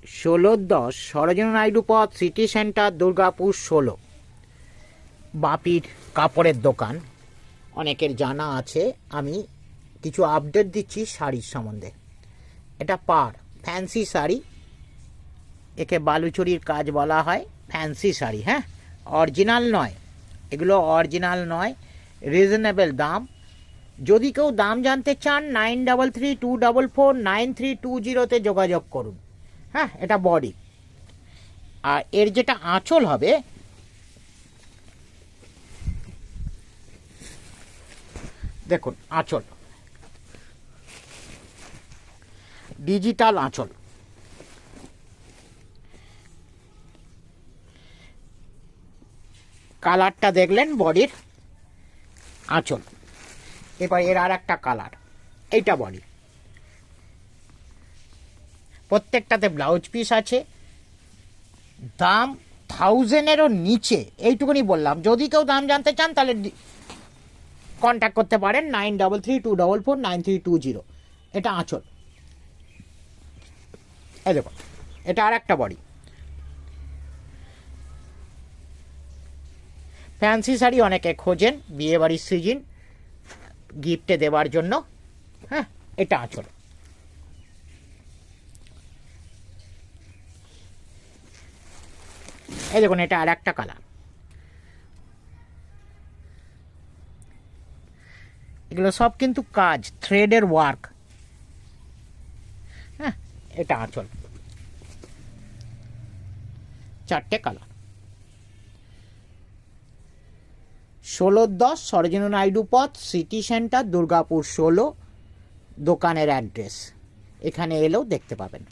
16-10 সরোজিনী নাইডু পথ, city centre, Durgapur 16। বাপির কাপড়ের দোকান অনেকের জানা আছে, আমি কিছু আপডেট দিচ্ছি শাড়ির সম্বন্ধে। এটা পাড় ফ্যান্সি শাড়ি, একে বালুচুরির কাজ বলা হয়। ফ্যান্সি শাড়ি, হ্যাঁ, অরিজিনাল নয়, এগুলো অরিজিনাল নয়, রিজনেবল দাম। যদি কেউ দাম জানতে চান 9332449320 যোগাযোগ করুন। হ্যাঁ, এটা বডি। আর এর যেটা আঁচল হবে, দেখুন আঁচল, ডিজিটাল আঁচল। কালারটা দেখলেন বডির, আঁচল। এবার এর আর একটা কালার, এইটা বডি। প্রত্যেকটাতে ব্লাউজ পিস আছে। দাম 1000-এরও নিচে, এইটুকুনি বললাম। যদি কেউ দাম জানতে চান তাহলে কন্ট্যাক্ট করতে পারেন 9332449320। এটা আঁচল। এই দেখুন, এটা আর একটা বডি। ফ্যান্সি শাড়ি অনেকে খোঁজেন বিয়েবাড়ির সিজন, গিফটে দেওয়ার জন্য। হ্যাঁ, এটা আঁচল। এই দেখুন, এটা আর একটা কালার। এগুলো সব কিন্তু কাজ, থ্রেডের ওয়ার্ক। হ্যাঁ, এটা আঁচল। 4টে কালার। 16-10 সরোজিনী নাইডু পথ, সিটি সেন্টার, দুর্গাপুর 16। দোকানের অ্যাড্রেস এখানে এলেও দেখতে পাবেন।